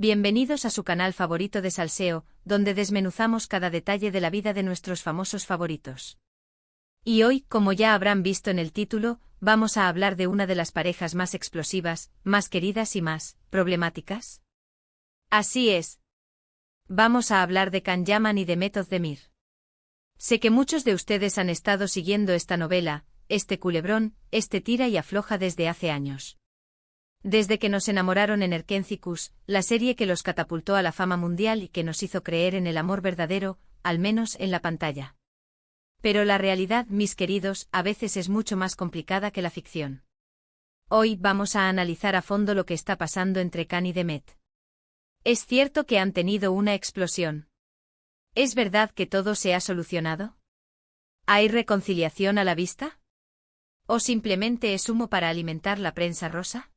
Bienvenidos a su canal favorito de salseo, donde desmenuzamos cada detalle de la vida de nuestros famosos favoritos. Y hoy, como ya habrán visto en el título, vamos a hablar de una de las parejas más explosivas, más queridas y más problemáticas. Así es. Vamos a hablar de Can Yaman y de Demet Özdemir. Sé que muchos de ustedes han estado siguiendo esta novela, este culebrón, este tira y afloja desde hace años. Desde que nos enamoraron en Erkencikus, la serie que los catapultó a la fama mundial y que nos hizo creer en el amor verdadero, al menos en la pantalla. Pero la realidad, mis queridos, a veces es mucho más complicada que la ficción. Hoy vamos a analizar a fondo lo que está pasando entre Can y Demet. ¿Es cierto que han tenido una explosión? ¿Es verdad que todo se ha solucionado? ¿Hay reconciliación a la vista? ¿O simplemente es humo para alimentar la prensa rosa?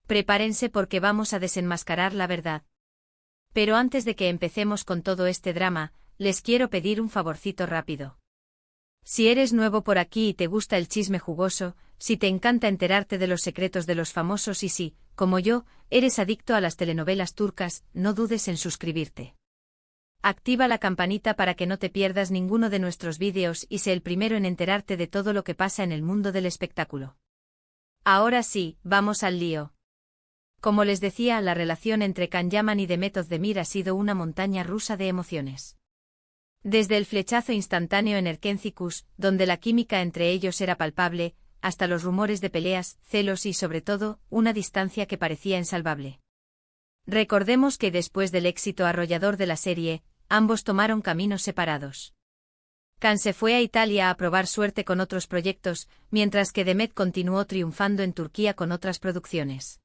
Prepárense porque vamos a desenmascarar la verdad. Pero antes de que empecemos con todo este drama, les quiero pedir un favorcito rápido. Si eres nuevo por aquí y te gusta el chisme jugoso, si te encanta enterarte de los secretos de los famosos y si, como yo, eres adicto a las telenovelas turcas, no dudes en suscribirte. Activa la campanita para que no te pierdas ninguno de nuestros vídeos y sé el primero en enterarte de todo lo que pasa en el mundo del espectáculo. Ahora sí, vamos al lío. Como les decía, la relación entre Can Yaman y Demet Özdemir ha sido una montaña rusa de emociones. Desde el flechazo instantáneo en Erkencikus, donde la química entre ellos era palpable, hasta los rumores de peleas, celos y sobre todo, una distancia que parecía insalvable. Recordemos que después del éxito arrollador de la serie, ambos tomaron caminos separados. Can se fue a Italia a probar suerte con otros proyectos, mientras que Demet continuó triunfando en Turquía con otras producciones.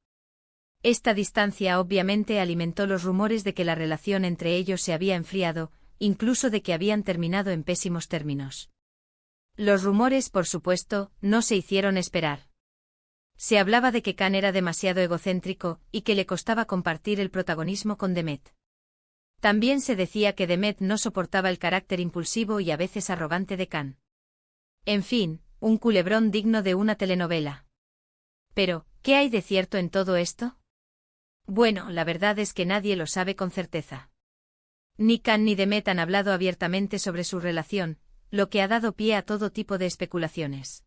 Esta distancia obviamente alimentó los rumores de que la relación entre ellos se había enfriado, incluso de que habían terminado en pésimos términos. Los rumores, por supuesto, no se hicieron esperar. Se hablaba de que Can era demasiado egocéntrico y que le costaba compartir el protagonismo con Demet. También se decía que Demet no soportaba el carácter impulsivo y a veces arrogante de Can. En fin, un culebrón digno de una telenovela. Pero, ¿qué hay de cierto en todo esto? Bueno, la verdad es que nadie lo sabe con certeza. Ni Can ni Demet han hablado abiertamente sobre su relación, lo que ha dado pie a todo tipo de especulaciones.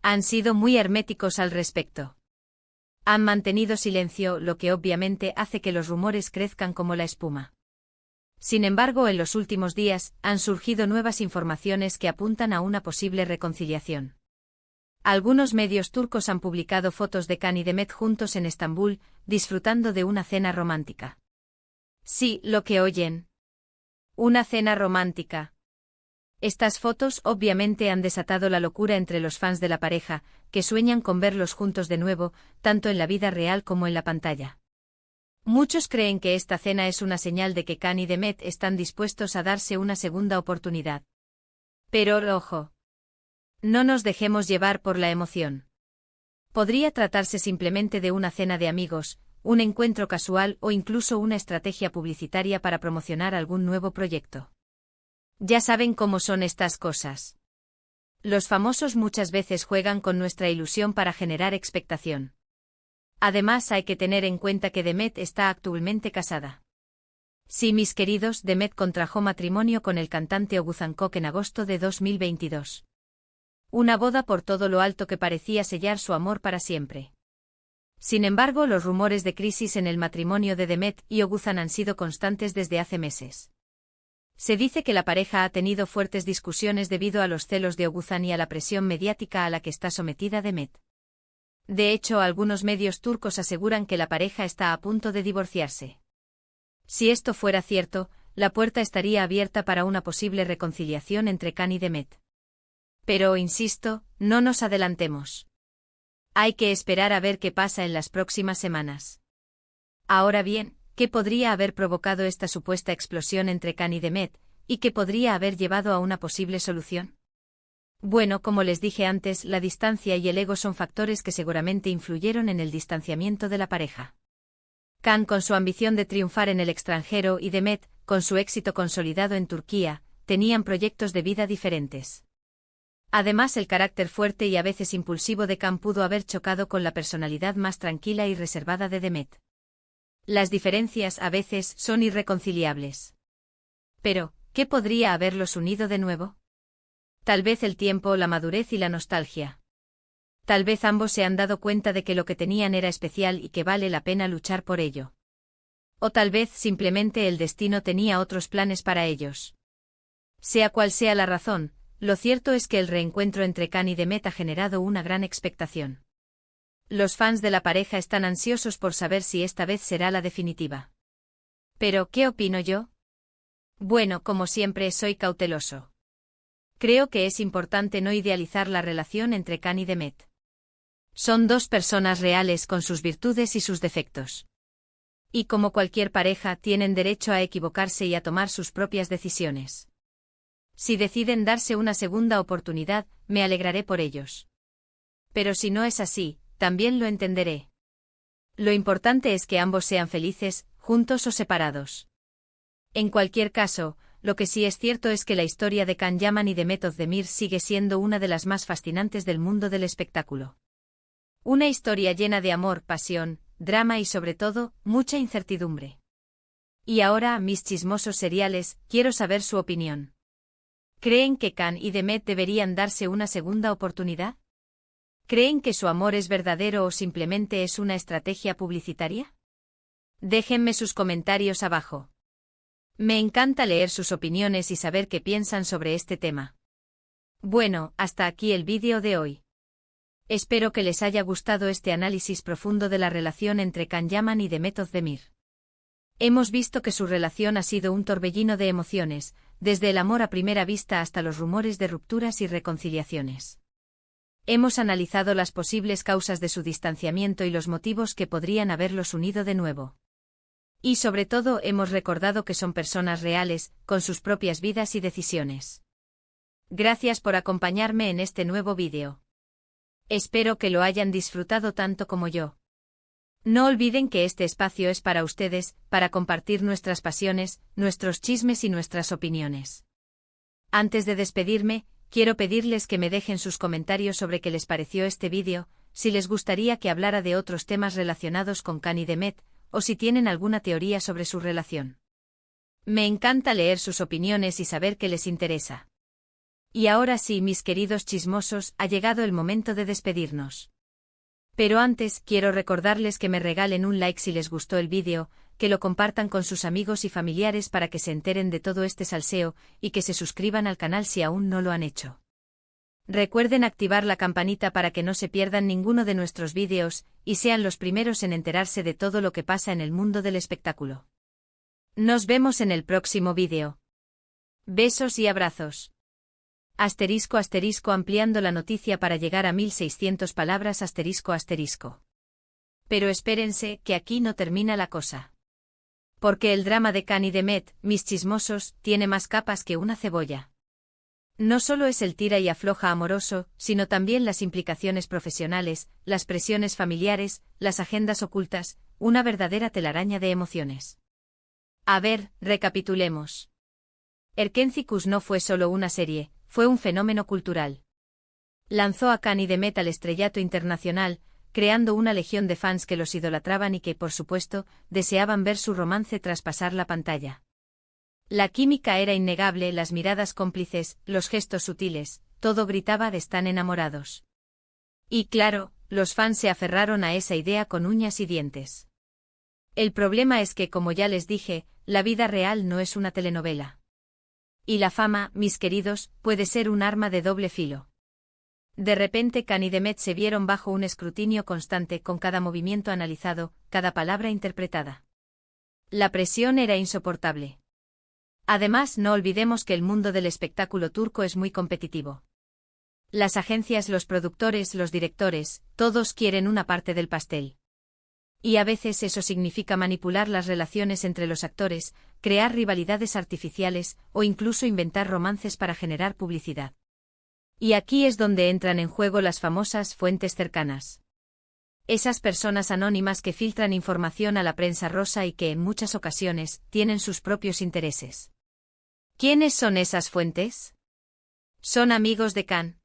Han sido muy herméticos al respecto. Han mantenido silencio, lo que obviamente hace que los rumores crezcan como la espuma. Sin embargo, en los últimos días, han surgido nuevas informaciones que apuntan a una posible reconciliación. Algunos medios turcos han publicado fotos de Can y Demet juntos en Estambul, disfrutando de una cena romántica. Sí, lo que oyen. Una cena romántica. Estas fotos obviamente han desatado la locura entre los fans de la pareja, que sueñan con verlos juntos de nuevo, tanto en la vida real como en la pantalla. Muchos creen que esta cena es una señal de que Can y Demet están dispuestos a darse una segunda oportunidad. Pero, ojo. No nos dejemos llevar por la emoción. Podría tratarse simplemente de una cena de amigos, un encuentro casual o incluso una estrategia publicitaria para promocionar algún nuevo proyecto. Ya saben cómo son estas cosas. Los famosos muchas veces juegan con nuestra ilusión para generar expectación. Además, hay que tener en cuenta que Demet está actualmente casada. Sí, mis queridos, Demet contrajo matrimonio con el cantante Oğuzhan Koç en agosto de 2022. Una boda por todo lo alto que parecía sellar su amor para siempre. Sin embargo, los rumores de crisis en el matrimonio de Demet y Oğuzhan han sido constantes desde hace meses. Se dice que la pareja ha tenido fuertes discusiones debido a los celos de Oğuzhan y a la presión mediática a la que está sometida Demet. De hecho, algunos medios turcos aseguran que la pareja está a punto de divorciarse. Si esto fuera cierto, la puerta estaría abierta para una posible reconciliación entre Can y Demet. Pero, insisto, no nos adelantemos. Hay que esperar a ver qué pasa en las próximas semanas. Ahora bien, ¿qué podría haber provocado esta supuesta explosión entre Can y Demet, y qué podría haber llevado a una posible solución? Bueno, como les dije antes, la distancia y el ego son factores que seguramente influyeron en el distanciamiento de la pareja. Can, con su ambición de triunfar en el extranjero, y Demet, con su éxito consolidado en Turquía, tenían proyectos de vida diferentes. Además, el carácter fuerte y a veces impulsivo de Can pudo haber chocado con la personalidad más tranquila y reservada de Demet. Las diferencias a veces son irreconciliables. Pero, ¿qué podría haberlos unido de nuevo? Tal vez el tiempo, la madurez y la nostalgia. Tal vez ambos se han dado cuenta de que lo que tenían era especial y que vale la pena luchar por ello. O tal vez simplemente el destino tenía otros planes para ellos. Sea cual sea la razón, lo cierto es que el reencuentro entre Khan y Demet ha generado una gran expectación. Los fans de la pareja están ansiosos por saber si esta vez será la definitiva. Pero, ¿qué opino yo? Bueno, como siempre, soy cauteloso. Creo que es importante no idealizar la relación entre Khan y Demet. Son dos personas reales con sus virtudes y sus defectos. Y como cualquier pareja, tienen derecho a equivocarse y a tomar sus propias decisiones. Si deciden darse una segunda oportunidad, me alegraré por ellos. Pero si no es así, también lo entenderé. Lo importante es que ambos sean felices, juntos o separados. En cualquier caso, lo que sí es cierto es que la historia de Can Yaman y Demet Özdemir sigue siendo una de las más fascinantes del mundo del espectáculo. Una historia llena de amor, pasión, drama y sobre todo, mucha incertidumbre. Y ahora, mis chismosos seriales, quiero saber su opinión. ¿Creen que Can y Demet deberían darse una segunda oportunidad? ¿Creen que su amor es verdadero o simplemente es una estrategia publicitaria? Déjenme sus comentarios abajo. Me encanta leer sus opiniones y saber qué piensan sobre este tema. Bueno, hasta aquí el vídeo de hoy. Espero que les haya gustado este análisis profundo de la relación entre Can Yaman y Demet Özdemir. Hemos visto que su relación ha sido un torbellino de emociones, desde el amor a primera vista hasta los rumores de rupturas y reconciliaciones. Hemos analizado las posibles causas de su distanciamiento y los motivos que podrían haberlos unido de nuevo. Y sobre todo hemos recordado que son personas reales, con sus propias vidas y decisiones. Gracias por acompañarme en este nuevo vídeo. Espero que lo hayan disfrutado tanto como yo. No olviden que este espacio es para ustedes, para compartir nuestras pasiones, nuestros chismes y nuestras opiniones. Antes de despedirme, quiero pedirles que me dejen sus comentarios sobre qué les pareció este vídeo, si les gustaría que hablara de otros temas relacionados con Can y Demet, o si tienen alguna teoría sobre su relación. Me encanta leer sus opiniones y saber qué les interesa. Y ahora sí, mis queridos chismosos, ha llegado el momento de despedirnos. Pero antes, quiero recordarles que me regalen un like si les gustó el vídeo, que lo compartan con sus amigos y familiares para que se enteren de todo este salseo, y que se suscriban al canal si aún no lo han hecho. Recuerden activar la campanita para que no se pierdan ninguno de nuestros vídeos, y sean los primeros en enterarse de todo lo que pasa en el mundo del espectáculo. Nos vemos en el próximo vídeo. Besos y abrazos. Asterisco asterisco ampliando la noticia para llegar a 1600 palabras asterisco asterisco. Pero espérense, que aquí no termina la cosa. Porque el drama de Can y Demet, mis chismosos, tiene más capas que una cebolla. No solo es el tira y afloja amoroso, sino también las implicaciones profesionales, las presiones familiares, las agendas ocultas, una verdadera telaraña de emociones. A ver, recapitulemos. Erkenzicus no fue solo una serie, fue un fenómeno cultural. Lanzó a Can y Demet al estrellato internacional, creando una legión de fans que los idolatraban y que, por supuesto, deseaban ver su romance traspasar la pantalla. La química era innegable, las miradas cómplices, los gestos sutiles, todo gritaba de están enamorados. Y claro, los fans se aferraron a esa idea con uñas y dientes. El problema es que, como ya les dije, la vida real no es una telenovela. Y la fama, mis queridos, puede ser un arma de doble filo. De repente Can y Demet se vieron bajo un escrutinio constante con cada movimiento analizado, cada palabra interpretada. La presión era insoportable. Además, no olvidemos que el mundo del espectáculo turco es muy competitivo. Las agencias, los productores, los directores, todos quieren una parte del pastel. Y a veces eso significa manipular las relaciones entre los actores, crear rivalidades artificiales, o incluso inventar romances para generar publicidad. Y aquí es donde entran en juego las famosas fuentes cercanas. Esas personas anónimas que filtran información a la prensa rosa y que en muchas ocasiones tienen sus propios intereses. ¿Quiénes son esas fuentes? ¿Son amigos de Can?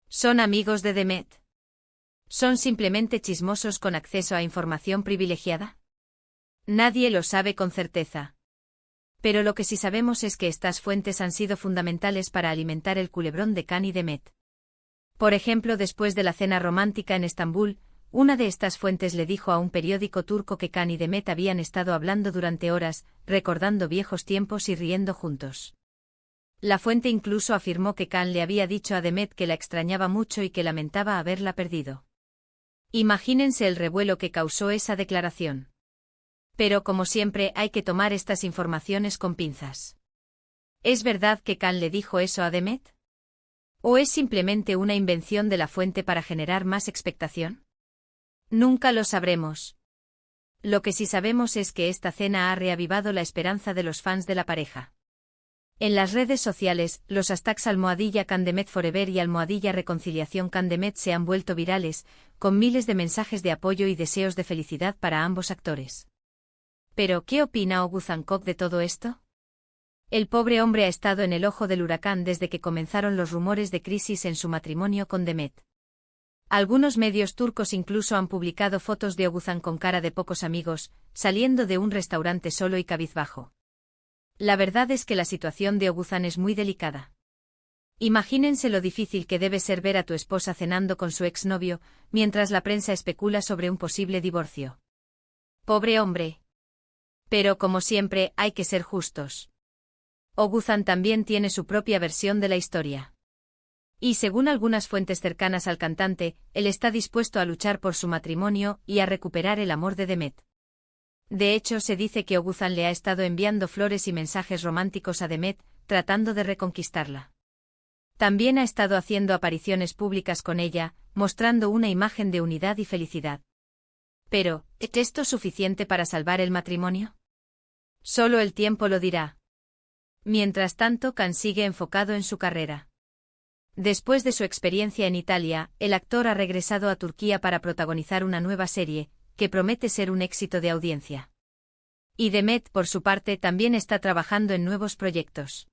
¿Son amigos de Demet? ¿Son simplemente chismosos con acceso a información privilegiada? Nadie lo sabe con certeza. Pero lo que sí sabemos es que estas fuentes han sido fundamentales para alimentar el culebrón de Can y Demet. Por ejemplo, después de la cena romántica en Estambul, una de estas fuentes le dijo a un periódico turco que Can y Demet habían estado hablando durante horas, recordando viejos tiempos y riendo juntos. La fuente incluso afirmó que Can le había dicho a Demet que la extrañaba mucho y que lamentaba haberla perdido. Imagínense el revuelo que causó esa declaración. Pero como siempre hay que tomar estas informaciones con pinzas. ¿Es verdad que Can le dijo eso a Demet? ¿O es simplemente una invención de la fuente para generar más expectación? Nunca lo sabremos. Lo que sí sabemos es que esta cena ha reavivado la esperanza de los fans de la pareja. En las redes sociales, los hashtags #CanDemet Forever y #reconciliación CanDemet se han vuelto virales, con miles de mensajes de apoyo y deseos de felicidad para ambos actores. Pero, ¿qué opina Oguzhan Koç de todo esto? El pobre hombre ha estado en el ojo del huracán desde que comenzaron los rumores de crisis en su matrimonio con Demet. Algunos medios turcos incluso han publicado fotos de Oguzhan con cara de pocos amigos, saliendo de un restaurante solo y cabizbajo. La verdad es que la situación de Oguzhan es muy delicada. Imagínense lo difícil que debe ser ver a tu esposa cenando con su exnovio, mientras la prensa especula sobre un posible divorcio. Pobre hombre. Pero como siempre, hay que ser justos. Oguzhan también tiene su propia versión de la historia. Y según algunas fuentes cercanas al cantante, él está dispuesto a luchar por su matrimonio y a recuperar el amor de Demet. De hecho, se dice que Oguzhan le ha estado enviando flores y mensajes románticos a Demet, tratando de reconquistarla. También ha estado haciendo apariciones públicas con ella, mostrando una imagen de unidad y felicidad. Pero, ¿es esto suficiente para salvar el matrimonio? Solo el tiempo lo dirá. Mientras tanto, Can sigue enfocado en su carrera. Después de su experiencia en Italia, el actor ha regresado a Turquía para protagonizar una nueva serie, que promete ser un éxito de audiencia. Y Demet, por su parte, también está trabajando en nuevos proyectos.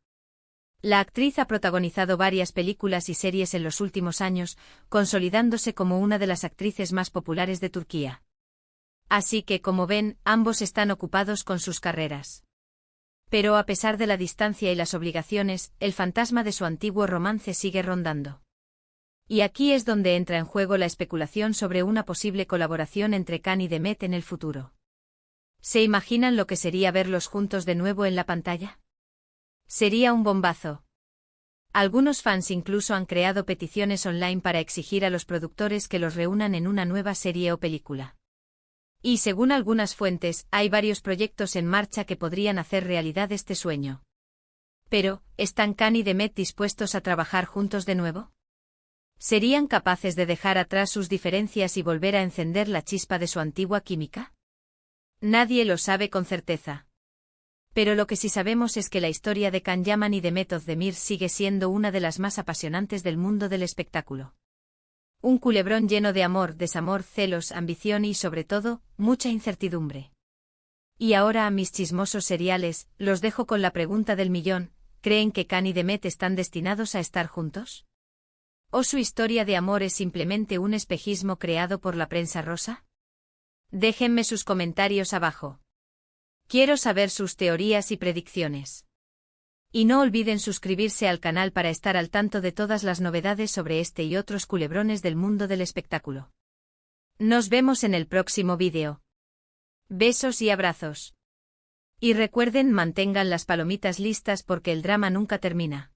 La actriz ha protagonizado varias películas y series en los últimos años, consolidándose como una de las actrices más populares de Turquía. Así que, como ven, ambos están ocupados con sus carreras. Pero a pesar de la distancia y las obligaciones, el fantasma de su antiguo romance sigue rondando. Y aquí es donde entra en juego la especulación sobre una posible colaboración entre Can y Demet en el futuro. ¿Se imaginan lo que sería verlos juntos de nuevo en la pantalla? Sería un bombazo. Algunos fans incluso han creado peticiones online para exigir a los productores que los reúnan en una nueva serie o película. Y según algunas fuentes, hay varios proyectos en marcha que podrían hacer realidad este sueño. Pero, ¿están Can y Demet dispuestos a trabajar juntos de nuevo? ¿Serían capaces de dejar atrás sus diferencias y volver a encender la chispa de su antigua química? Nadie lo sabe con certeza. Pero lo que sí sabemos es que la historia de Can Yaman y Demet Özdemir sigue siendo una de las más apasionantes del mundo del espectáculo. Un culebrón lleno de amor, desamor, celos, ambición y, sobre todo, mucha incertidumbre. Y ahora, a mis chismosos seriales, los dejo con la pregunta del millón: ¿creen que Can y Demet están destinados a estar juntos? ¿O su historia de amor es simplemente un espejismo creado por la prensa rosa? Déjenme sus comentarios abajo. Quiero saber sus teorías y predicciones. Y no olviden suscribirse al canal para estar al tanto de todas las novedades sobre este y otros culebrones del mundo del espectáculo. Nos vemos en el próximo vídeo. Besos y abrazos. Y recuerden, mantengan las palomitas listas porque el drama nunca termina.